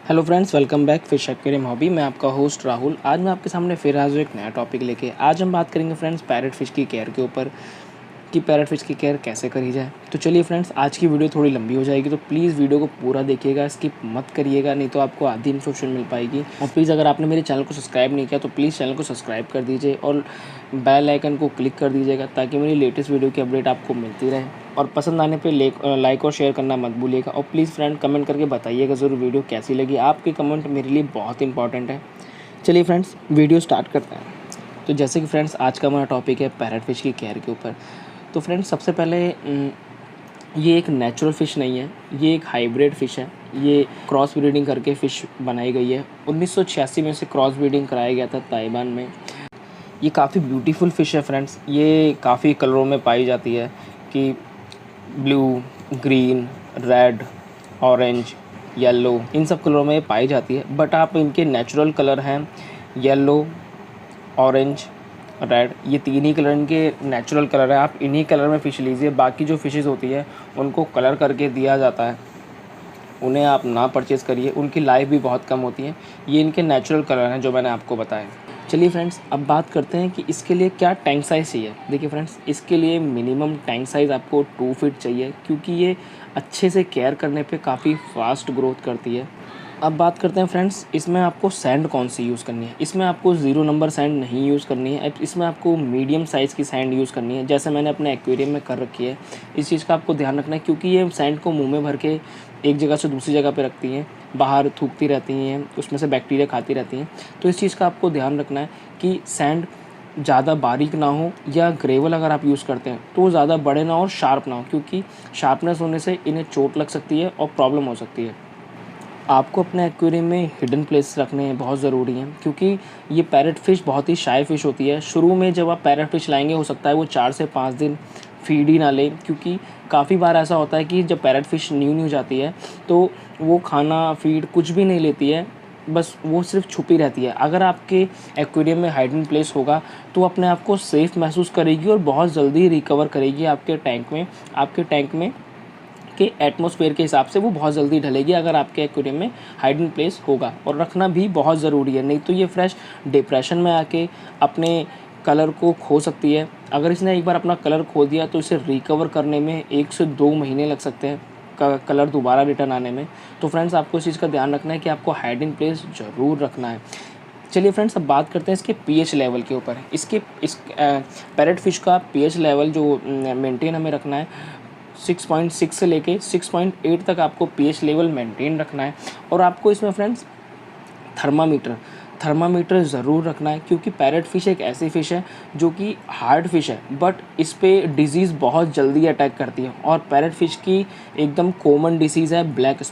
Hello friends, welcome back fish aquarium hobby. मैं आपका host Rahul. आज मैं आपके सामने फिर हाजिर हूँ एक नया टॉपिक लेके। आज हम बात करेंगे फ्रेंड्स पैरेट फिश की केयर के ऊपर कि पैरेट फिश की केयर कैसे करी जाए। तो चलिए फ्रेंड्स, आज की वीडियो थोड़ी लंबी हो जाएगी, तो प्लीज़ वीडियो को पूरा देखिएगा, स्किप मत करिएगा, नहीं तो आपको आधी इन्फॉर्मेशन मिल पाएगी। और प्लीज़ अगर आपने मेरे चैनल को सब्सक्राइब नहीं किया तो प्लीज़ चैनल को सब्सक्राइब कर दीजिए और बेल आइकन को क्लिक कर दीजिएगा ताकि मेरी लेटेस्ट वीडियो की अपडेट आपको मिलती रहे। और पसंद आने पे लाइक और शेयर करना मत भूलिएगा। और प्लीज़ फ्रेंड कमेंट करके बताइएगा ज़रूर वीडियो कैसी लगी। आपके कमेंट मेरे लिए बहुत इंपॉर्टेंट है। चलिए फ्रेंड्स, वीडियो स्टार्ट करते हैं। तो जैसे कि फ्रेंड्स, आज का हमारा टॉपिक है पैरेट फिश की केयर के ऊपर। तो फ्रेंड्स, सबसे पहले ये एक नेचुरल फ़िश नहीं है, ये एक हाइब्रिड फ़िश है। ये क्रॉस ब्रीडिंग करके फ़िश बनाई गई है। 1986 में से क्रॉस ब्रीडिंग कराया गया था ताइवान में। ये काफ़ी ब्यूटीफुल फ़िश है फ्रेंड्स। ये काफ़ी कलरों में पाई जाती है कि blue, green, red, orange, yellow, इन सब कलरों में पाई जाती है। बट आप इनके नेचुरल कलर हैं येलो, ऑरेंज, रेड, ये तीन ही कलर इनके नेचुरल कलर है। आप इन्हीं कलर में फ़िश लीजिए। बाकी जो फ़िशेज़ होती है उनको कलर करके दिया जाता है, उन्हें आप ना परचेज़ करिए, उनकी लाइफ भी बहुत कम होती है। ये इनके नेचुरल कलर हैं जो मैंने आपको बताया। चलिए फ्रेंड्स, अब बात करते हैं कि इसके लिए क्या टैंक साइज़ चाहिए। देखिए फ्रेंड्स, इसके लिए मिनिमम टैंक साइज़ आपको 2 फीट चाहिए, क्योंकि ये अच्छे से केयर करने पे काफ़ी फास्ट ग्रोथ करती है। अब बात करते हैं फ्रेंड्स, इसमें आपको सैंड कौन सी यूज़ करनी है। इसमें आपको 0 नंबर सैंड नहीं यूज़ करनी है। इसमें आपको मीडियम साइज़ की सैंड यूज़ करनी है, जैसे मैंने अपने एक्वेरियम में कर रखी है। इस चीज़ का आपको ध्यान रखना है, क्योंकि ये सैंड को मुंह में भर के एक जगह से दूसरी जगह पे रखती हैं, बाहर थूकती रहती हैं, उसमें से बैक्टीरिया खाती रहती हैं। तो इस चीज़ का आपको ध्यान रखना है कि सैंड ज़्यादा बारीक ना हो, या ग्रेवल अगर आप यूज़ करते हैं तो ज़्यादा बड़े ना हो और शार्प ना हो, क्योंकि शार्पनेस होने से इन्हें चोट लग सकती है और प्रॉब्लम हो सकती है। आपको अपने एक्वेरियम में हिडन प्लेस रखने बहुत ज़रूरी हैं, क्योंकि ये पैरेट फ़िश बहुत ही शाय फ़िश होती है। शुरू में जब आप पैरेट फ़िश लाएंगे, हो सकता है वो 4 से 5 दिन फीड ही ना ले, क्योंकि काफ़ी बार ऐसा होता है कि जब पैरेट फ़िश न्यू जाती है तो वो खाना फीड कुछ भी नहीं लेती है, बस वो सिर्फ छुपी रहती है। अगर आपके एक्वेरियम में हाइडन प्लेस होगा तो अपने आप को सेफ़ महसूस करेगी और बहुत जल्दी रिकवर करेगी आपके टैंक में के एटमॉस्फेयर के हिसाब से वो बहुत जल्दी ढलेगी, अगर आपके एक्वेरियम में हाइडन प्लेस होगा। और रखना भी बहुत ज़रूरी है, नहीं तो ये फ्रेश डिप्रेशन में आके अपने कलर को खो सकती है। अगर इसने एक बार अपना कलर खो दिया तो इसे रिकवर करने में 1 से 2 महीने लग सकते हैं, कलर दोबारा रिटर्न आने में। तो फ्रेंड्स, आपको इस चीज़ का ध्यान रखना है कि आपको हाइडन प्लेस ज़रूर रखना है। चलिए फ्रेंड्स, अब बात करते हैं इसके पीएच लेवल के ऊपर। इस पैरेट फिश का पीएच लेवल जो मेंटेन हमें रखना है, 6.6 से लेके 6.8 तक आपको पीएच लेवल मेंटेन रखना है। और आपको इसमें फ्रेंड्स थर्मामीटर ज़रूर रखना है, क्योंकि पैरेट फिश एक ऐसी फ़िश है जो कि हार्ड फिश है, बट इस पर डिज़ीज़ बहुत जल्दी अटैक करती है। और पैरेट फिश की एकदम कॉमन डिसीज़ है ब्लैक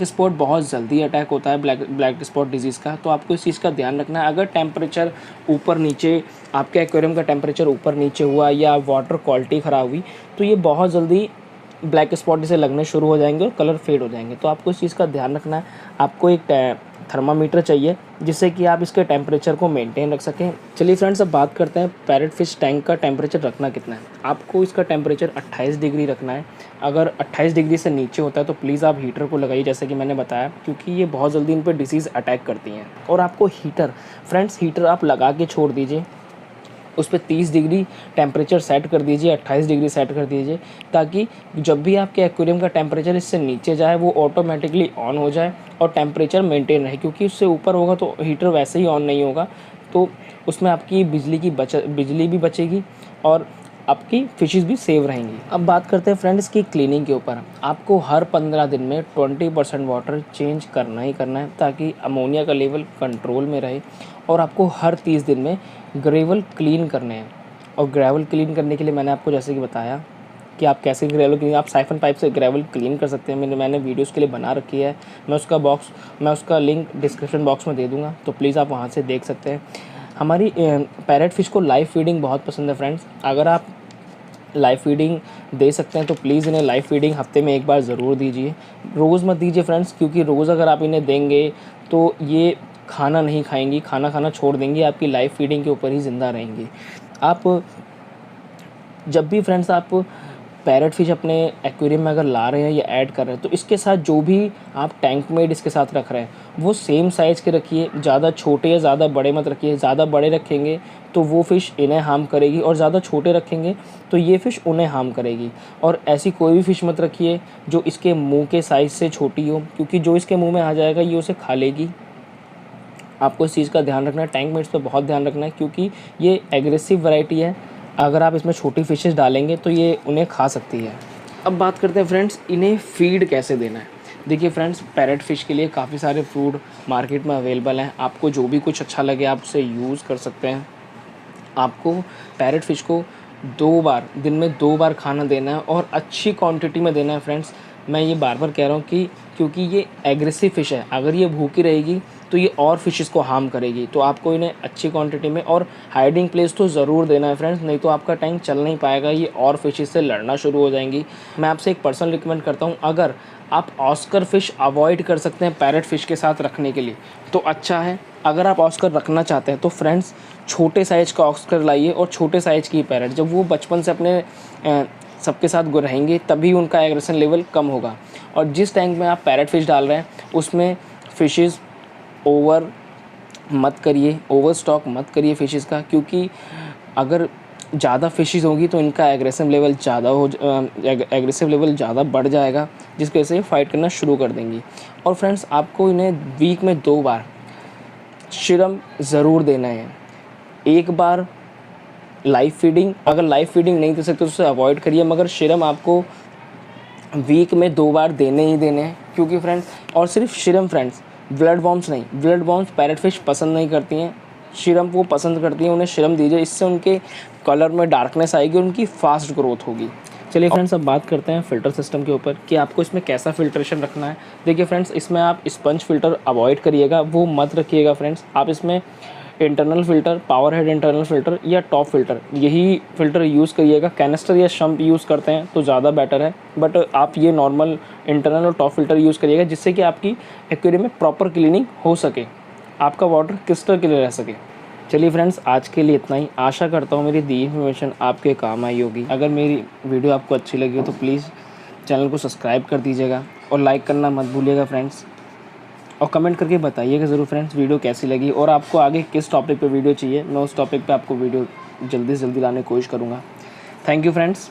स्पॉट बहुत जल्दी अटैक होता है ब्लैक स्पॉट डिजीज़ का। तो आपको इस चीज़ का ध्यान रखना है। अगर टेम्परेचर ऊपर नीचे, आपके एक्वेरियम का टेम्परेचर ऊपर नीचे हुआ या वाटर क्वालिटी ख़राब हुई, तो ये बहुत जल्दी ब्लैक स्पॉट इसे लगने शुरू हो जाएंगे और कलर फेड हो जाएंगे। तो आपको इस चीज़ का ध्यान रखना है। आपको एक थर्मामीटर चाहिए जिससे कि आप इसके टेम्परेचर को मेंटेन रख सकें। चलिए फ्रेंड्स, अब बात करते हैं पैरेट फिश टैंक का टेम्परेचर रखना कितना है। आपको इसका टेम्परेचर 28 डिग्री रखना है। अगर 28 डिग्री से नीचे होता है तो प्लीज़ आप हीटर को लगाइए, जैसे कि मैंने बताया, क्योंकि ये बहुत जल्दी इन पर डिसीज़ अटैक करती हैं। और आपको हीटर आप लगा के छोड़ दीजिए, उस पर 30 डिग्री टेम्परेचर सेट कर दीजिए, 28 डिग्री सेट कर दीजिए, ताकि जब भी आपके एक्वेरियम का टेम्परेचर इससे नीचे जाए वो ऑटोमेटिकली ऑन हो जाए और टेम्परेचर मेंटेन रहे। क्योंकि उससे ऊपर होगा तो हीटर वैसे ही ऑन नहीं होगा, तो उसमें आपकी बिजली भी बचेगी और आपकी फिशेस भी सेव रहेंगी। अब बात करते हैं फ्रेंड्स की क्लीनिंग के ऊपर। आपको हर 15 दिन में 20% वाटर चेंज करना ही करना है, ताकि अमोनिया का लेवल कंट्रोल में रहे। और आपको हर 30 दिन में ग्रेवल क्लीन करने हैं। और ग्रेवल क्लीन करने के लिए मैंने आपको जैसे कि बताया कि आप कैसे ग्रेवल क्लीन, आप साइफन पाइप से ग्रेवल क्लीन कर सकते हैं। मैंने वीडियोस के लिए बना रखी है। मैं उसका लिंक डिस्क्रिप्शन बॉक्स में दे दूँगा, तो प्लीज़ आप वहाँ से देख सकते हैं। हमारी पैरेट फिश को लाइव फीडिंग बहुत पसंद है फ्रेंड्स। अगर आप लाइव फीडिंग दे सकते हैं तो प्लीज़ इन्हें लाइव फीडिंग हफ्ते में एक बार ज़रूर दीजिए। रोज़ मत दीजिए फ्रेंड्स, क्योंकि रोज़ अगर आप इन्हें देंगे तो ये खाना नहीं खाएंगी, खाना खाना छोड़ देंगी, आपकी लाइव फीडिंग के ऊपर ही ज़िंदा रहेंगी। आप जब भी फ्रेंड्स आप पैरेट फिश अपने एक्वेरियम में अगर ला रहे हैं या ऐड कर रहे हैं तो इसके साथ जो भी आप टैंक मेड इसके साथ रख रहे हैं वो सेम साइज़ के रखिए। ज़्यादा छोटे या ज़्यादा बड़े मत रखिए। ज़्यादा बड़े रखेंगे तो वो फ़िश इन्हें हार्म करेगी और ज़्यादा छोटे रखेंगे तो ये फ़िश उन्हें हार्म करेगी। और ऐसी कोई भी फ़िश मत रखिए जो इसके मुंह के साइज़ से छोटी हो, क्योंकि जो इसके मुंह में आ जाएगा ये उसे खा लेगी। आपको इस चीज़ का ध्यान रखना है, टैंक मेट्स पे बहुत ध्यान रखना है, क्योंकि ये एग्रेसिव वैरायटी है। अगर आप इसमें छोटी फिशेस डालेंगे तो ये उन्हें खा सकती है। अब बात करते हैं फ्रेंड्स, इन्हें फीड कैसे देना है। देखिए फ्रेंड्स, पैरेट फ़िश के लिए काफ़ी सारे फूड मार्केट में अवेलेबल हैं। आपको जो भी कुछ अच्छा लगे आप उसे यूज़ कर सकते हैं। आपको पैरेट फ़िश को 2 बार, दिन में 2 बार खाना देना है और अच्छी क्वांटिटी में देना है फ्रेंड्स। मैं ये बार-बार कह रहा हूँ कि क्योंकि ये एग्रेसिव फ़िश है, अगर ये भूखी रहेगी तो ये और फ़िशेस को हार्म करेगी। तो आपको इन्हें अच्छी क्वांटिटी में और हाइडिंग प्लेस तो ज़रूर देना है फ्रेंड्स, नहीं तो आपका टैंक चल नहीं पाएगा, ये और फ़िशेस से लड़ना शुरू हो जाएंगी। मैं आपसे एक पर्सनल रिकमेंड करता हूँ, अगर आप ऑस्कर फ़िश अवॉइड कर सकते हैं पैरेट फ़िश के साथ रखने के लिए तो अच्छा है। अगर आप ऑस्कर रखना चाहते हैं तो फ्रेंड्स छोटे साइज़ का ऑस्कर लाइए और छोटे साइज़ की पैरेट। जब वो बचपन से अपने सबके साथ रहेंगे तभी उनका एग्रेशन लेवल कम होगा। और जिस टैंक में आप पैरेट फ़िश डाल रहे हैं उसमें फ़िशेस ओवर मत करिए, ओवर स्टॉक मत करिए फ़िशेस का, क्योंकि अगर ज़्यादा फ़िशेस होगी तो इनका एग्रेसिव लेवल ज़्यादा बढ़ जाएगा, जिसकी वजह से फाइट करना शुरू कर देंगी। और फ्रेंड्स, आपको इन्हें वीक में 2 बार सीरम ज़रूर देना है। एक बार लाइव फीडिंग, अगर लाइव फीडिंग नहीं दे सकते तो उसे अवॉइड करिए, मगर सीरम आपको वीक में 2 बार देने ही देने हैं। क्योंकि फ्रेंड्स, और सिर्फ सीरम फ्रेंड्स, ब्लड वॉर्म्स नहीं, ब्लड वॉर्म्स पैरेट फिश पसंद नहीं करती हैं, सीरम वो पसंद करती हैं। उन्हें सीरम दीजिए, इससे उनके कलर में डार्कनेस आएगी और उनकी फास्ट ग्रोथ होगी। चलिए फ्रेंड्स, अब बात करते हैं फ़िल्टर सिस्टम के ऊपर कि आपको इसमें कैसा फ़िल्ट्रेशन रखना है। देखिए फ्रेंड्स, इसमें आप स्पंज फ़िल्टर अवॉइड करिएगा, वो मत रखिएगा फ्रेंड्स। आप इसमें internal filter, power head internal filter या टॉप फ़िल्टर, यही फ़िल्टर यूज़ करिएगा। कैनिस्टर या शंप यूज़ करते हैं तो ज़्यादा बेटर है, बट आप ये नॉर्मल इंटरनल और टॉप फ़िल्टर यूज़ करिएगा, जिससे कि आपकी एक्वेरियम में प्रॉपर क्लीनिंग हो सके, आपका वाटर क्रिस्टल क्लियर रह सके। चलिए फ्रेंड्स, आज के लिए इतना ही। आशा करता हूँ मेरी दी इन्फॉर्मेशन आपके काम आई होगी। अगर मेरी वीडियो आपको अच्छी लगी हो तो प्लीज़ चैनल को सब्सक्राइब कर दीजिएगा और लाइक करना मत भूलिएगा फ्रेंड्स। और कमेंट करके बताइएगा ज़रूर फ्रेंड्स वीडियो कैसी लगी और आपको आगे किस टॉपिक पे वीडियो चाहिए। मैं उस टॉपिक पे आपको वीडियो जल्दी से जल्दी लाने की कोशिश करूँगा। Thank you friends.